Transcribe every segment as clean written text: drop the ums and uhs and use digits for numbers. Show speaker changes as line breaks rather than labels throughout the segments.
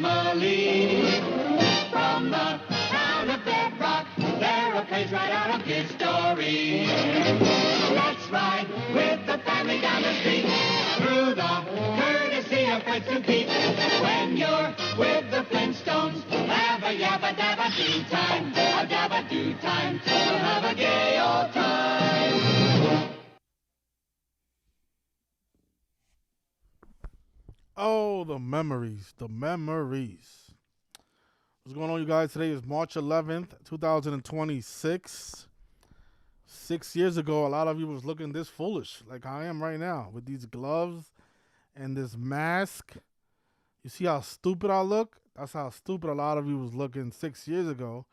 family. From the town of Bedrock, they're a page right out of history. Let's ride with the family down the street, through the courtesy of friends to keep. When you're with the Flintstones, have a yabba dabba do time, a dabba do time. We'll have a gay old time.
Oh, the memories, the memories. What's going on, you guys? Today is March 11th, 2026. 6 years ago, a lot of you was looking this foolish, like I am right now, with these gloves and this mask. You see how stupid I look? That's how stupid a lot of you was looking 6 years ago.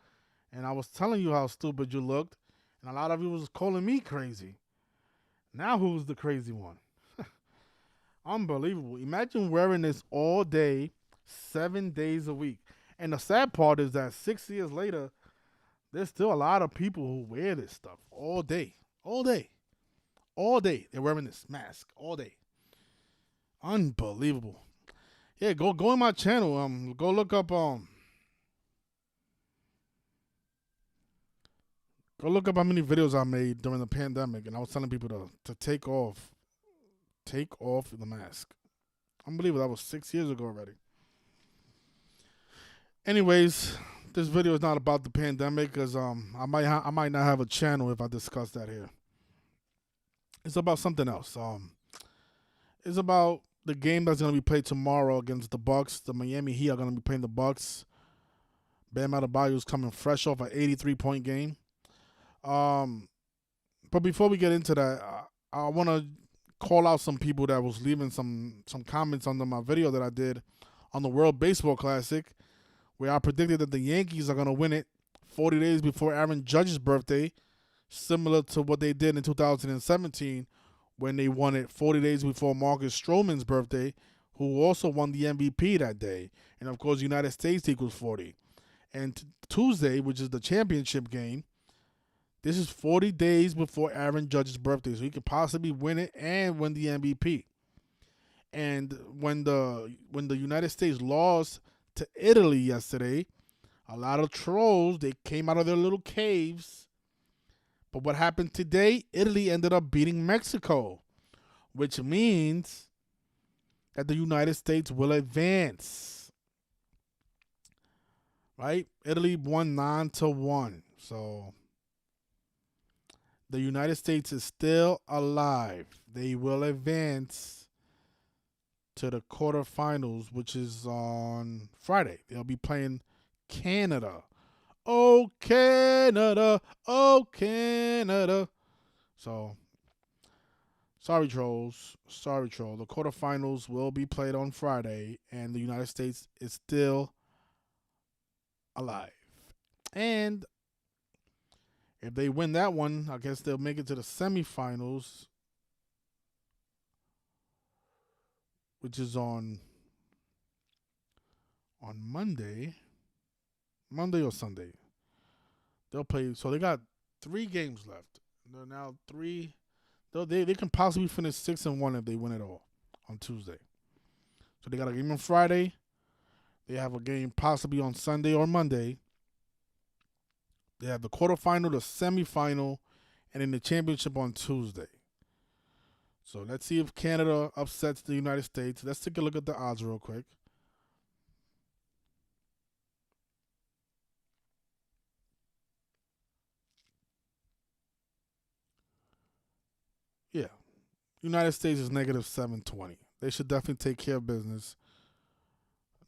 And I was telling you how stupid you looked, and a lot of you was calling me crazy. Now who's the crazy one? Unbelievable. Imagine wearing this all day, 7 days a week. And the sad part is that 6 years later, there's still a lot of people who wear this stuff all day. All day. All day. They're wearing this mask all day. Unbelievable. Yeah, go in my channel. Go look up how many videos I made during the pandemic, and I was telling people to take off the mask. Unbelievable. That was 6 years ago already. Anyways, this video is not about the pandemic because I might not have a channel if I discuss that here. It's about something else. It's about the game that's gonna be played tomorrow against the Bucks. The Miami Heat are gonna be playing the Bucks. Bam Adebayo is coming fresh off an 83-point game. But before we get into that, I want to call out some people that was leaving some comments under my video that I did on the World Baseball Classic, where I predicted that the Yankees are going to win it 40 days before Aaron Judge's birthday, similar to what they did in 2017 when they won it 40 days before Marcus Stroman's birthday, who also won the MVP that day. And, of course, United States equals 40. And Tuesday, which is the championship game, this is 40 days before Aaron Judge's birthday, so he could possibly win it and win the MVP. And when the United States lost to Italy yesterday, a lot of trolls, they came out of their little caves. But what happened today? Italy ended up beating Mexico, which means that the United States will advance. Right? Italy won 9-1. So the United States is still alive. They will advance to the quarterfinals, which is on Friday. They'll be playing Canada. Oh, Canada. Oh, Canada. So, sorry, trolls. Sorry, troll. The quarterfinals will be played on Friday, and the United States is still alive. And if they win that one, I guess they'll make it to the semifinals, which is on Monday or Sunday. They'll play. So they got 3 games left. They're now 3. They can possibly finish 6-1 if they win it all on Tuesday. So they got a game on Friday. They have a game possibly on Sunday or Monday. They have the quarterfinal, the semifinal, and then the championship on Tuesday. So let's see if Canada upsets the United States. Let's take a look at the odds real quick. Yeah. United States is negative 720. They should definitely take care of business.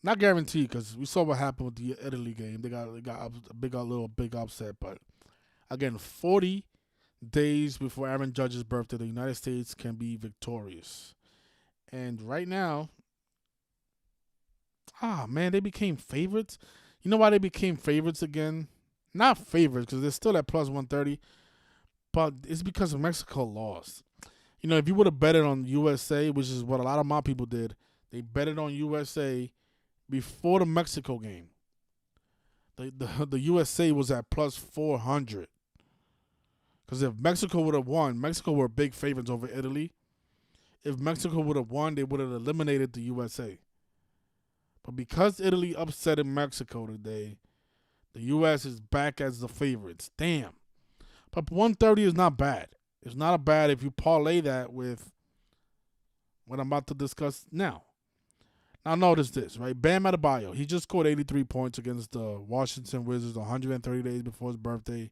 Not guaranteed, because we saw what happened with the Italy game. They got a big upset. But again, 40 days before Aaron Judge's birthday, the United States can be victorious. And right now, they became favorites. You know why they became favorites again? Not favorites, because they're still at plus 130. But it's because Mexico lost. You know, if you would have betted on USA, which is what a lot of my people did, they betted on USA before the Mexico game. The USA was at plus 400. Because if Mexico would have won, Mexico were big favorites over Italy. If Mexico would have won, they would have eliminated the USA. But because Italy upset in Mexico today, the U.S. is back as the favorites. Damn. But 130 is not bad. It's not bad if you parlay that with what I'm about to discuss now. Now notice this, right? Bam Adebayo, he just scored 83 points against the Washington Wizards 130 days before his birthday,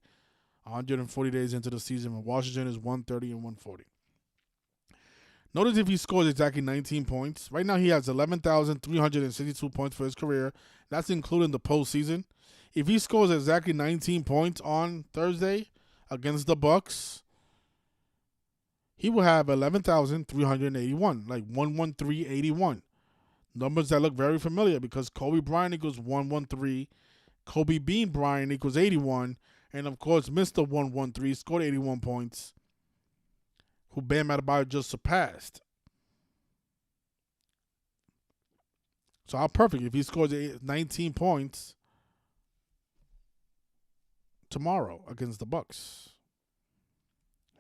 140 days into the season, and Washington is 130 and 140. Notice if he scores exactly 19 points. Right now he has 11,362 points for his career. That's including the postseason. If he scores exactly 19 points on Thursday against the Bucks, he will have 11,381, like 11381. Numbers that look very familiar because Kobe Bryant equals 113, Kobe Bean Bryant equals 81, and of course Mr. 113 scored 81 points, who Bam Adebayo just surpassed. So how perfect if he scores 19 points tomorrow against the Bucks.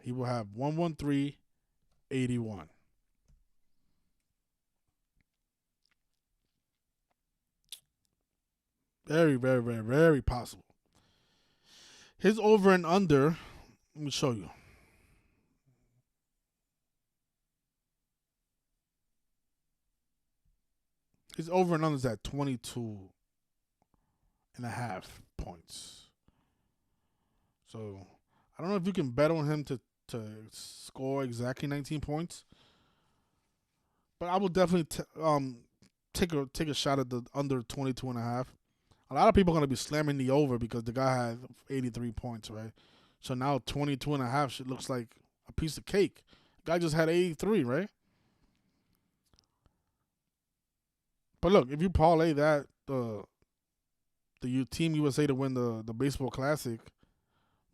He will have 11381. Very, very, very, very possible. His over and under, let me show you. His over and under is at 22.5 points. So I don't know if you can bet on him to score exactly 19 points, but I will definitely take a shot at the under 22.5. A lot of people are going to be slamming the over because the guy had 83 points, right? So now 22.5 looks like a piece of cake. The guy just had 83, right? But look, if you parlay that, the Team USA to win the baseball classic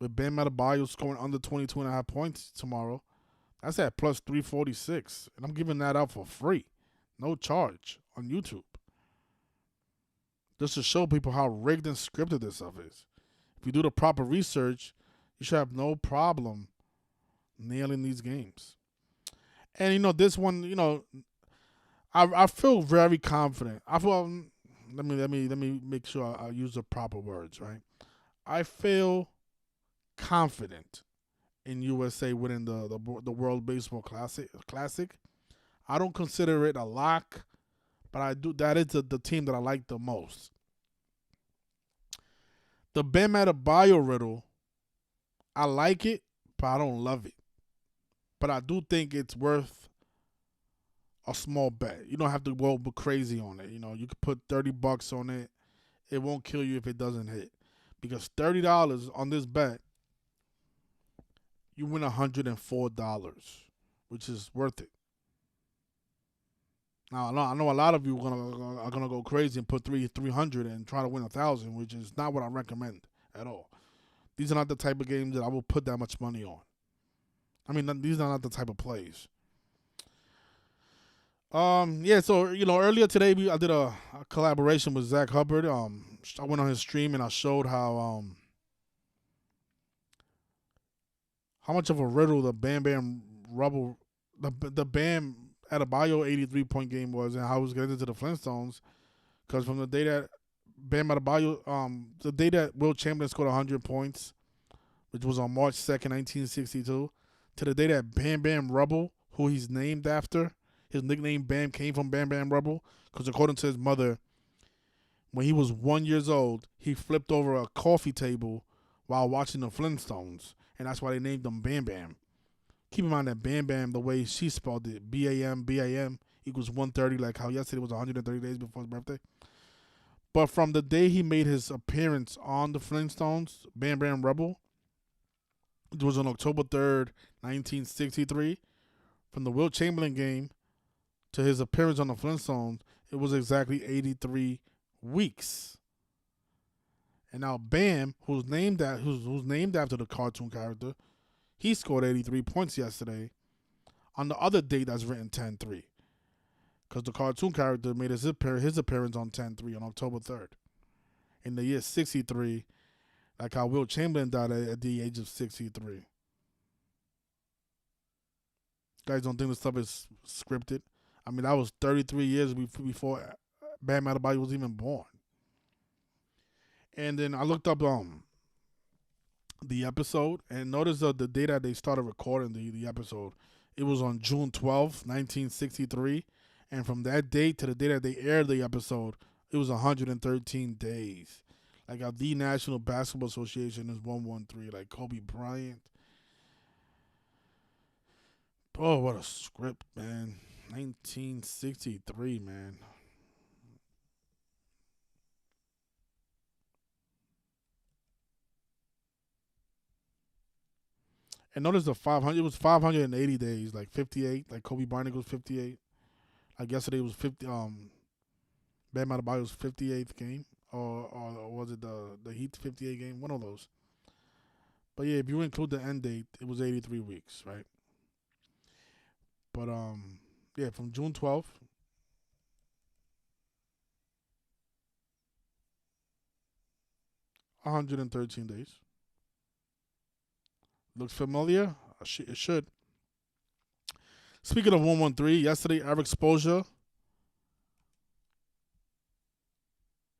with Bam Adebayo scoring under 22.5 points tomorrow, that's at plus 346. And I'm giving that out for free. No charge on YouTube. Just to show people how rigged and scripted this stuff is. If you do the proper research, you should have no problem nailing these games. And this one, I feel very confident. I feel let me make sure I use the proper words, right? I feel confident in USA winning the World Baseball Classic. I don't consider it a lock, but I do. That is the team that I like the most. The Bam Adebayo riddle, I like it, but I don't love it. But I do think it's worth a small bet. You don't have to go crazy on it. You could put $30 on it. It won't kill you if it doesn't hit. Because $30 on this bet, you win $104, which is worth it. Now I know a lot of you are gonna go crazy and put 300 and try to win 1,000, which is not what I recommend at all. These are not the type of games that I will put that much money on. I mean, these are not the type of plays. So earlier today I did a collaboration with Zach Hubbard. I went on his stream and I showed how much of a riddle the Bam Bam Rubble, the Bam Adebayo 83-point game was, and how it was getting into the Flintstones. Because from the day that Bam Adebayo, the day that Will Chamberlain scored 100 points, which was on March 2nd, 1962, to the day that Bam Bam Rubble, who he's named after, his nickname Bam came from Bam Bam Rubble, because according to his mother, when he was 1 year old, he flipped over a coffee table while watching the Flintstones, and that's why they named him Bam Bam. Keep in mind that Bam Bam, the way she spelled it, BAM equals 130, like how yesterday was 130 days before his birthday. But from the day he made his appearance on the Flintstones, Bam Bam Rubble, it was on October 3rd, 1963. From the Will Chamberlain game to his appearance on the Flintstones, it was exactly 83 weeks. And now Bam, who's named after the cartoon character, he scored 83 points yesterday on the other date that's written 10-3. Because the cartoon character made his appearance on 10-3 on October 3rd. In the year 63, like how Will Chamberlain died at the age of 63. Guys don't think this stuff is scripted. I mean, that was 33 years before Bam Adebayo was even born. And then I looked up the episode and noticed the day that they started recording the episode. It was on June 12th, 1963. And from that date to the day that they aired the episode, it was 113 days. Like the National Basketball Association is 113. Like Kobe Bryant. Oh, what a script, man. 1963, man. And notice the 500. It was 580 days, like 58. Like Kobe Bryant was 58. Like yesterday was 50. Bam Adebayo's 58th game, or was it the Heat's 58 game? One of those. But yeah, if you include the end date, it was 83 weeks, right? But yeah, from June 12th, 113 days. Looks familiar? It should. Speaking of 113, yesterday Eric Spoelstra,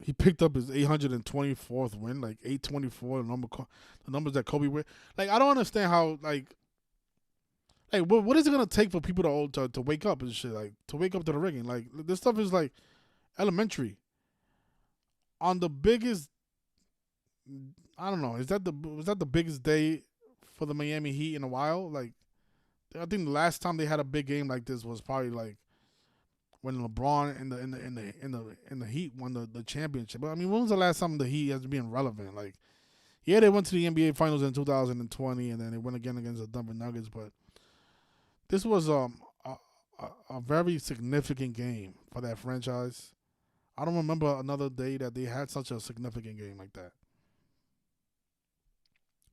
he picked up his 824th win, like 824, the numbers that Kobe win. Like I don't understand how what is it gonna take for people to wake up and shit, like to wake up to the rigging? Like this stuff is like elementary. On the biggest, I don't know, was that the biggest day for the Miami Heat in a while? Like I think the last time they had a big game like this was probably like when LeBron in the Heat won the championship. But I mean, when was the last time the Heat has been relevant? Like, yeah, they went to the NBA Finals in 2020, and then they went again against the Denver Nuggets. But this was a very significant game for that franchise. I don't remember another day that they had such a significant game like that,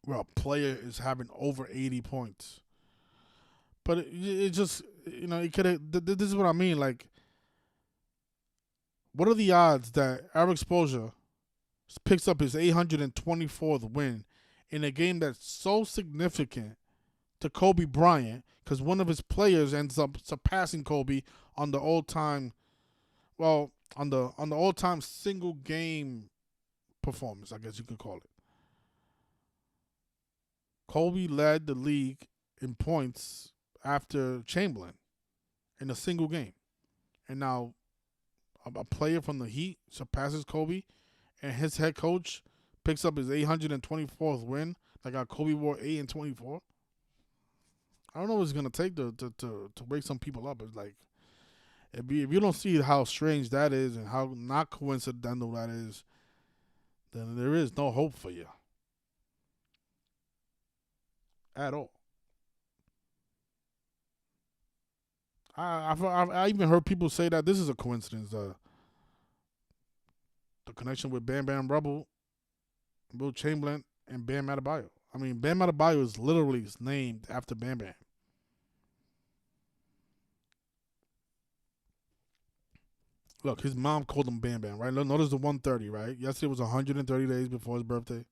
where a player is having over 80 points. But it just, it could have. This is what I mean. Like, what are the odds that Eric Spoelstra picks up his 824th win in a game that's so significant to Kobe Bryant because one of his players ends up surpassing Kobe on the all-time, on the all-time single game performance, I guess you could call it. Kobe led the league in points after Chamberlain in a single game, and now a player from the Heat surpasses Kobe, and his head coach picks up his 824th win. Like how Kobe wore 8 and 24. I don't know what it's gonna take to wake some people up. It's like if you don't see how strange that is and how not coincidental that is, then there is no hope for you at all. I even heard people say that this is a coincidence. The connection with Bam Bam Rubble, Will Chamberlain, and Bam Adebayo. I mean, Bam Adebayo is literally named after Bam Bam. Look, his mom called him Bam Bam, right? Notice the 130, right? Yesterday was 130 days before his birthday.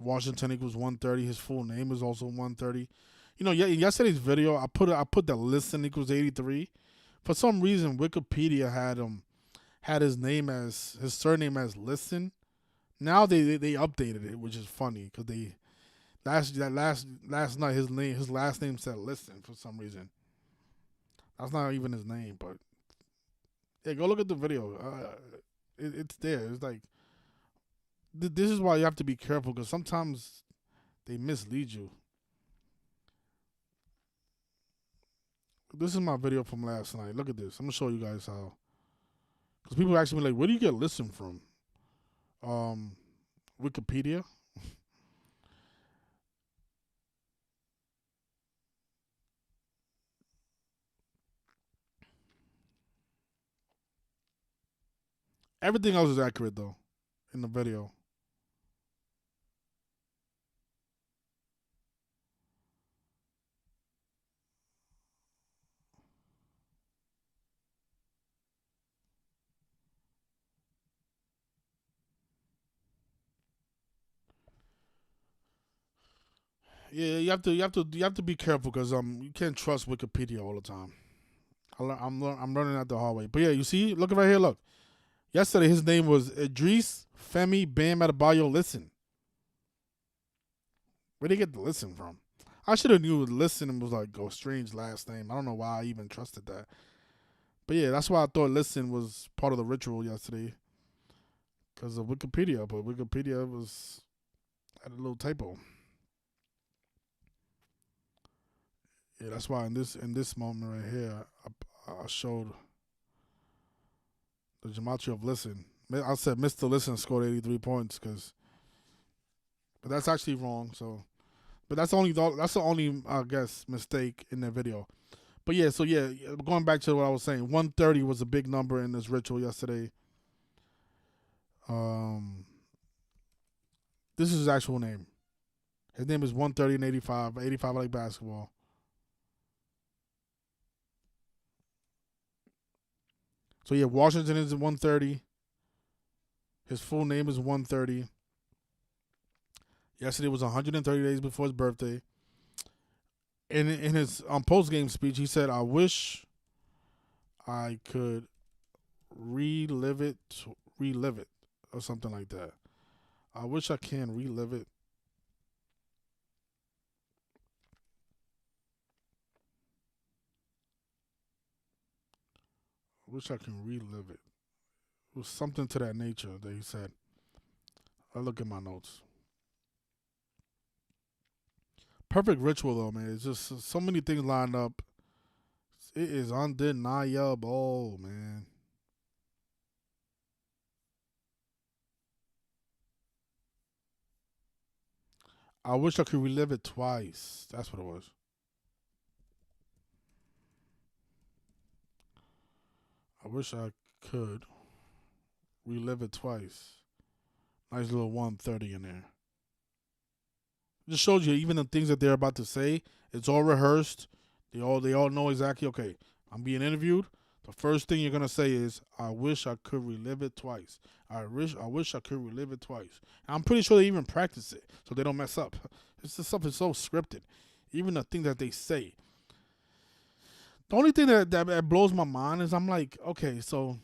Washington equals 130. His full name is also 130. In yesterday's video, I put that listen equals 83. For some reason, Wikipedia had his surname as Listen. Now they updated it, which is funny because they last night his last name said Listen for some reason. That's not even his name, but yeah, go look at the video. It's there. It's like this is why you have to be careful because sometimes they mislead you. This is my video from last night. Look at this. I'm gonna show you guys how. Because people ask me like, where do you get Listen from? Wikipedia. Everything else is accurate though, in the video. Yeah, you have to be careful because you can't trust Wikipedia all the time. I'm learning that the hard way. But yeah, you see, look right here. Look, yesterday his name was Idris Femi Bam Adebayo. Listen, where did he get the listen from? I should have knew listen was like a strange last name. I don't know why I even trusted that. But yeah, that's why I thought listen was part of the ritual yesterday because of Wikipedia. But Wikipedia had a little typo. Yeah, that's why in this moment right here, I showed the gematria of listen. I said Mr. Listen scored 83 points but that's actually wrong. So, but that's the only I guess mistake in that video. But yeah, so yeah, going back to what I was saying, 130 was a big number in this ritual yesterday. This is his actual name. His name is 130 and 85. 85 like basketball. So yeah, Washington is 130. His full name is 130. Yesterday was 130 days before his birthday. And in his post game speech, he said, "I wish I could relive it, or something like that. I wish I can relive it." I wish I can relive it. It was something to that nature that he said. I look at my notes. Perfect ritual though, man. It's just so many things lined up. It is undeniable, man. I wish I could relive it twice. That's what it was. I wish I could relive it twice. Nice little 130 in there. Just shows you even the things that they're about to say, it's all rehearsed. They all know exactly, okay, I'm being interviewed. The first thing you're gonna say is, I wish I could relive it twice. I wish I could relive it twice. And I'm pretty sure they even practice it so they don't mess up. It's just something so scripted. Even the thing that they say. The only thing that blows my mind is I'm like, okay, so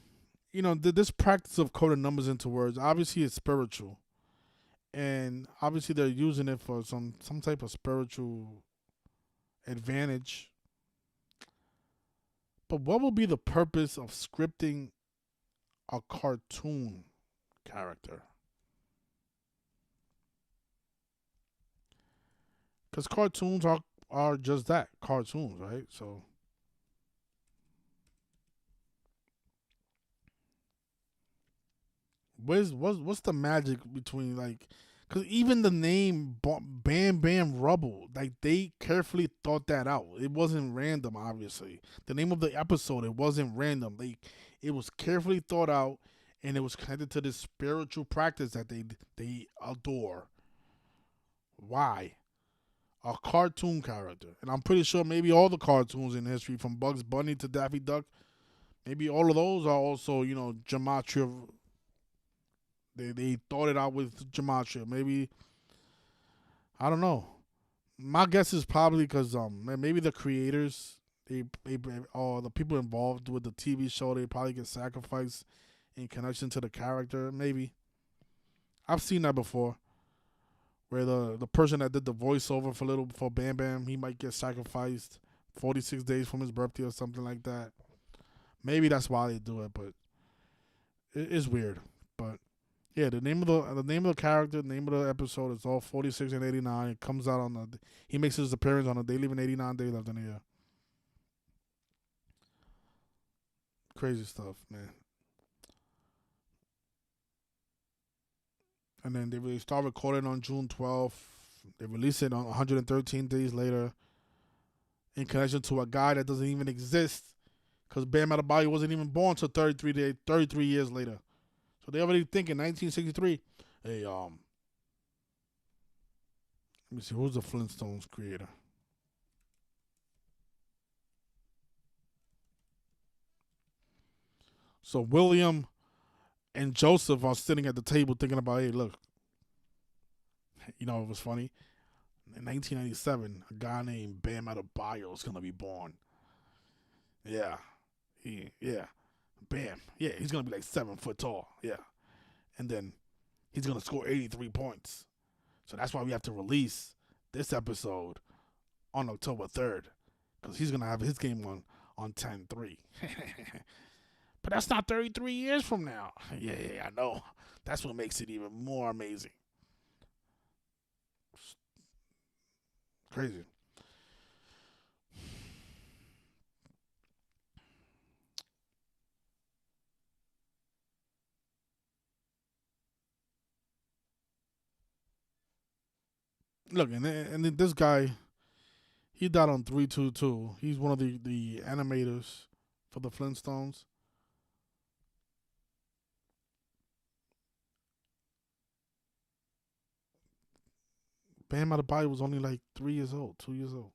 this practice of coding numbers into words, obviously it's spiritual. And obviously they're using it for some type of spiritual advantage. But what will be the purpose of scripting a cartoon character? Because cartoons are just that, cartoons, right? So what's the magic between like, because even the name Bam Bam Rubble, like they carefully thought that out. It wasn't random, obviously. The name of the episode, it wasn't random. It was carefully thought out, and it was connected to this spiritual practice that they adore. Why? A cartoon character, and I'm pretty sure maybe all the cartoons in history, from Bugs Bunny to Daffy Duck, maybe all of those are also gematria. They thought it out with gematria. Maybe, I don't know. My guess is probably because maybe the creators, or the people involved with the TV show, they probably get sacrificed in connection to the character. Maybe I've seen that before, where the person that did the voiceover for Bam Bam, he might get sacrificed 46 days from his birthday or something like that. Maybe that's why they do it, but it is weird. But yeah, the name of the character, the name of the episode is all 46 and 89. It comes out he makes his appearance on a day leaving 89 days left in the year. Crazy stuff, man. And then they start recording on June 12th. They release it on 113 days later, in connection to a guy that doesn't even exist, because Bam Adebayo wasn't even born until 33 years later. So they already think in 1963, hey, let me see, who's the Flintstones creator? So William and Joseph are sitting at the table thinking about, hey, look, it was funny. In 1997, a guy named Bam Adebayo is gonna be born. Yeah. Yeah. Bam. Yeah, he's gonna be like 7 foot tall. Yeah. And then he's gonna score 83 points. So that's why we have to release this episode on October 3rd. Because he's gonna have his game on 10-3. But that's not 33 years from now. Yeah, I know. That's what makes it even more amazing. Crazy. Look, and then this guy, he died on 322. He's one of the animators for the Flintstones. Bam Adebayo was only like 3 years old, 2 years old.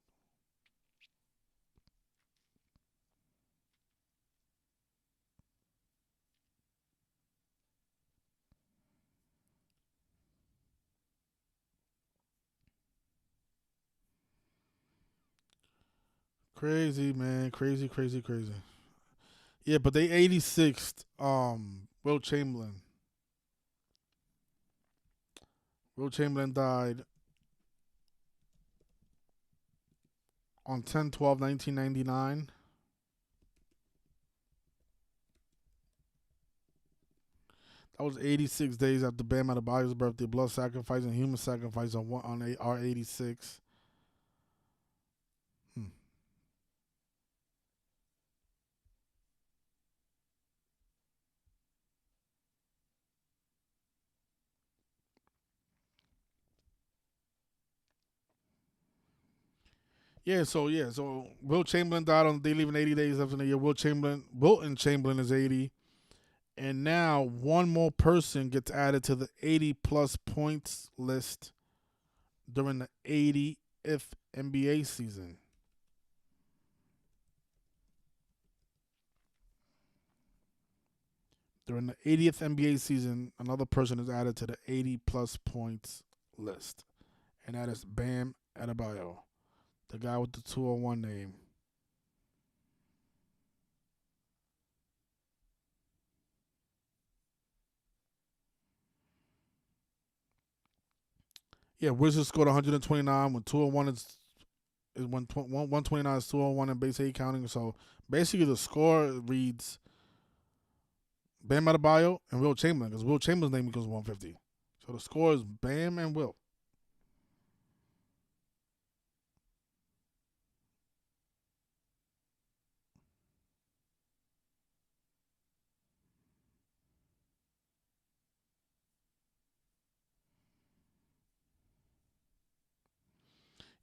Crazy, man. Crazy, crazy, crazy. Yeah, but they 86th Will Chamberlain. Will Chamberlain died on 10/12/1999. That was 86 days after Bam Adebayo's birthday. Blood sacrifice and human sacrifice on R86. Hmm. So Will Chamberlain died on they leaving 80 days after the year. Wilton Chamberlain is 80, and now one more person gets added to the 80 plus points list during the 80th NBA season. During the 80th NBA season, another person is added to the 80 plus points list, and that is Bam Adebayo, the guy with the 201 name. Yeah, Wizards scored 129 when 201 is when 129 is 201 in base 8 counting. So basically, the score reads Bam Adebayo and Will Chamberlain because Will Chamberlain's name equals 150. So the score is Bam and Will.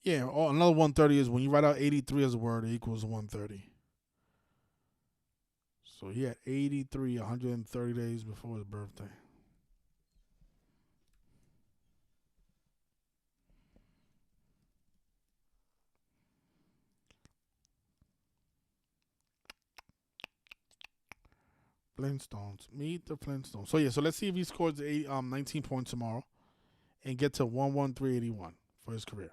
Yeah, another 130 is when you write out 83 as a word, it equals 130. So he had 83, 130 days before his birthday. Flintstones. Meet the Flintstones. So let's see if he scores 19 points tomorrow and get to 11381 for his career.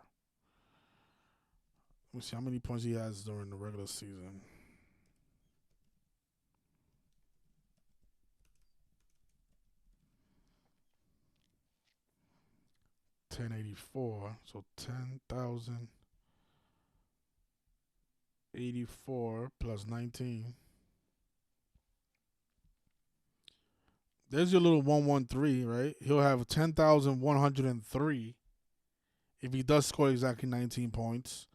Let me see how many points he has during the regular season. $10.84. So 10,084 plus 19. There's your little 113, right? He'll have 10,103 if he does score exactly 19 points.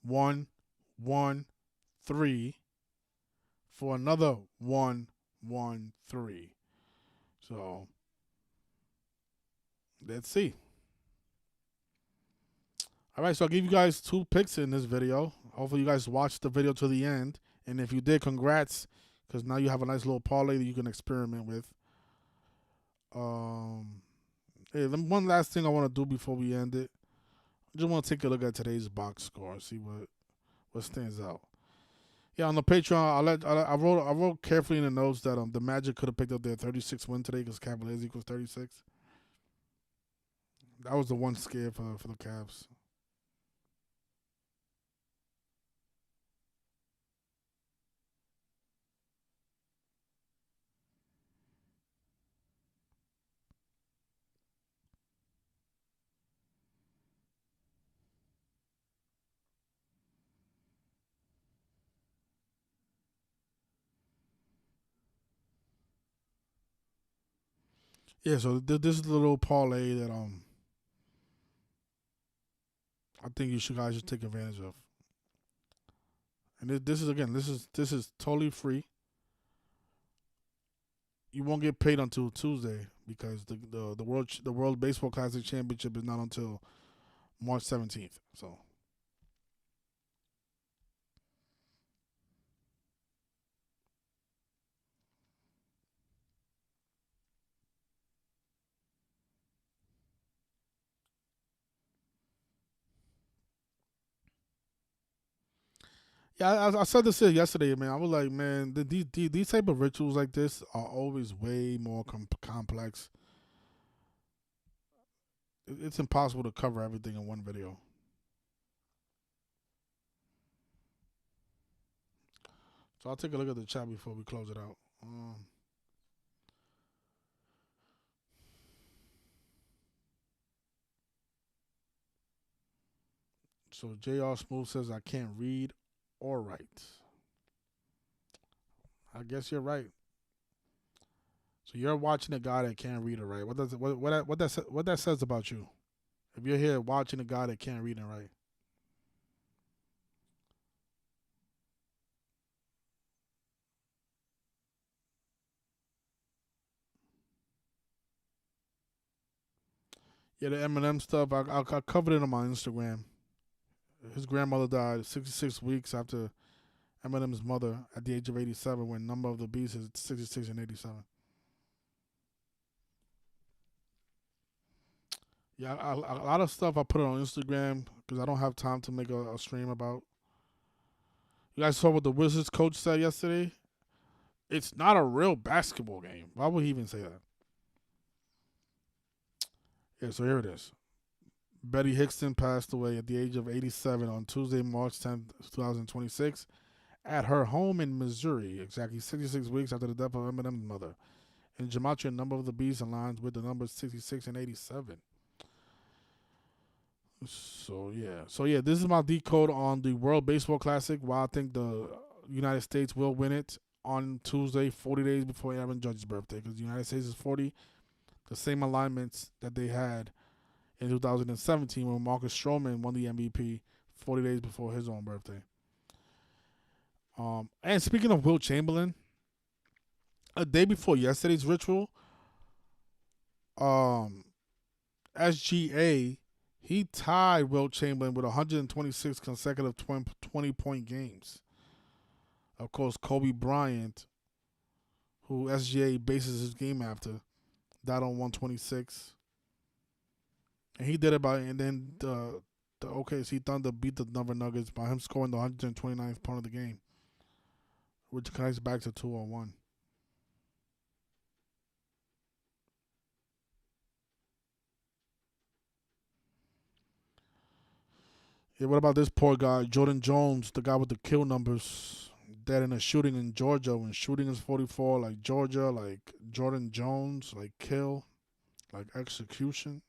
113 for another 113. So let's see. All right, so I'll give you guys 2 picks in this video. Hopefully you guys watched the video to the end. And if you did, congrats, because now you have a nice little parlay that you can experiment with. Hey, one last thing I want to do before we end it. I just want to take a look at today's box score, see what stands out. Yeah, on the Patreon, I wrote carefully in the notes that the Magic could have picked up their 36 win today because Cavaliers equals 36. That was the one scare for the Cavs. Yeah, so this is the little parlay that I think you should guys should take advantage of. And this is again, this is totally free. You won't get paid until Tuesday because the World Baseball Classic Championship is not until March 17th. So yeah, I said this here yesterday, man. I was like, man, these type of rituals like this are always way more complex. It's impossible to cover everything in one video. So I'll take a look at the chat before we close it out. So Jr. Smooth says I can't read or write. I guess you're right. So you're watching a guy that can't read or write. What that says about you? If you're here watching a guy that can't read and write. Yeah, the Eminem stuff. I covered it on my Instagram. His grandmother died 66 weeks after Eminem's mother at the age of 87, when Number of the Beast is 66 and 87. Yeah, a lot of stuff I put it on Instagram because I don't have time to make a stream about. You guys saw what the Wizards coach said yesterday? It's not a real basketball game. Why would he even say that? Yeah, so here it is. Betty Hickston passed away at the age of 87 on Tuesday, March 10th, 2026, at her home in Missouri, exactly 66 weeks after the death of Eminem's mother. In Gematria, Number of the Beast aligns with the numbers 66 and 87. So yeah, this is my decode on the World Baseball Classic. Why I think the United States will win it on Tuesday, 40 days before Aaron Judge's birthday, because the United States is 40, the same alignments that they had in 2017 when Marcus Stroman won the MVP 40 days before his own birthday. And speaking of Wilt Chamberlain, a day before yesterday's ritual, SGA, he tied Wilt Chamberlain with 126 consecutive 20-point games. Of course, Kobe Bryant, who SGA bases his game after, died on 126. And he did it and then the OKC Thunder beat the Denver Nuggets by him scoring the 129th point of the game, which connects back to 201. Yeah, what about this poor guy, Jordan Jones, the guy with the kill numbers, dead in a shooting in Georgia when shooting is 44, like Georgia, like Jordan Jones, like kill, like execution.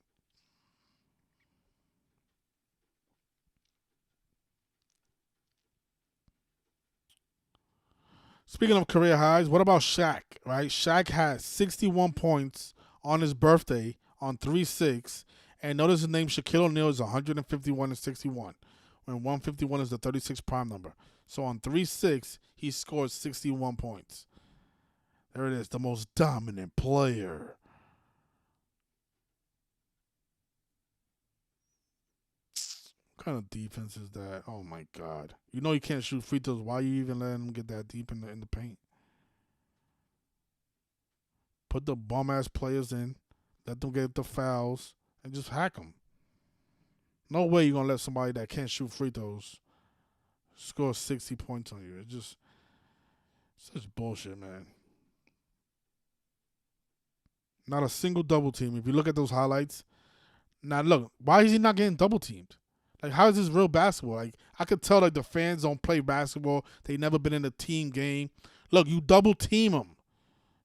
Speaking of career highs, what about Shaq, right? Shaq had 61 points on his birthday on 3-6. And notice his name, Shaquille O'Neal, is 151 and 61, when 151 is the 36 prime number. So on 3-6, he scored 61 points. There it is, the most dominant player. What kind of defense is that? Oh my God! You know you can't shoot free throws. Why are you even letting him get that deep in the paint? Put the bum ass players in, let them get the fouls, and just hack them. No way you're gonna let somebody that can't shoot free throws score 60 points on you. It's just such bullshit, man. Not a single double team. If you look at those highlights, now look, why is he not getting double teamed? Like, how is this real basketball? Like, I could tell like the fans don't play basketball. They never been in a team game. Look, you double team him.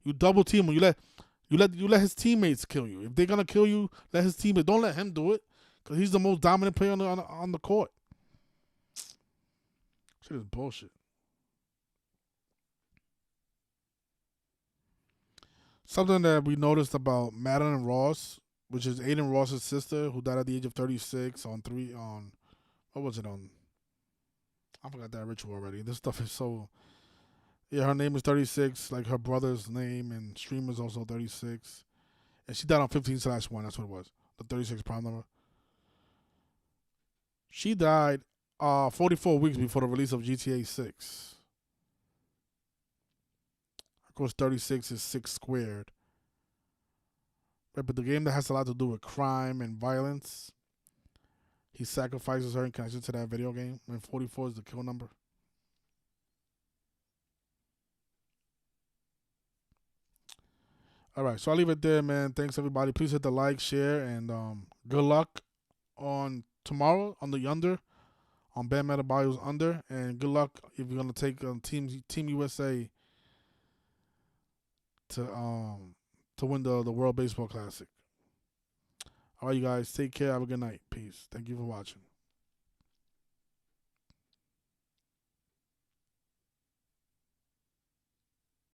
You double team him. You let his teammates kill you. If they're gonna kill you, let his teammates. Don't let him do it, because he's the most dominant player on the court. Shit is bullshit. Something that we noticed about Madeline Ross, which is Aiden Ross's sister, who died at the age of 36 on what was it on? I forgot that ritual already. This stuff is so. Yeah, her name is 36, like her brother's name, and streamer's also 36. And she died on 15/1. That's what it was. The 36 prime number. She died 44 weeks before the release of GTA 6. Of course, 36 is 6 squared. Right, but the game that has a lot to do with crime and violence, he sacrifices her in connection to that video game. When 44 is the kill number. All right, so I'll leave it there, man. Thanks everybody. Please hit the like, share, and good luck on tomorrow on the under on Bam Adebayo's under, and good luck if you're gonna take Team USA to win the World Baseball Classic. All right, you guys, take care. Have a good night. Peace. Thank you for watching.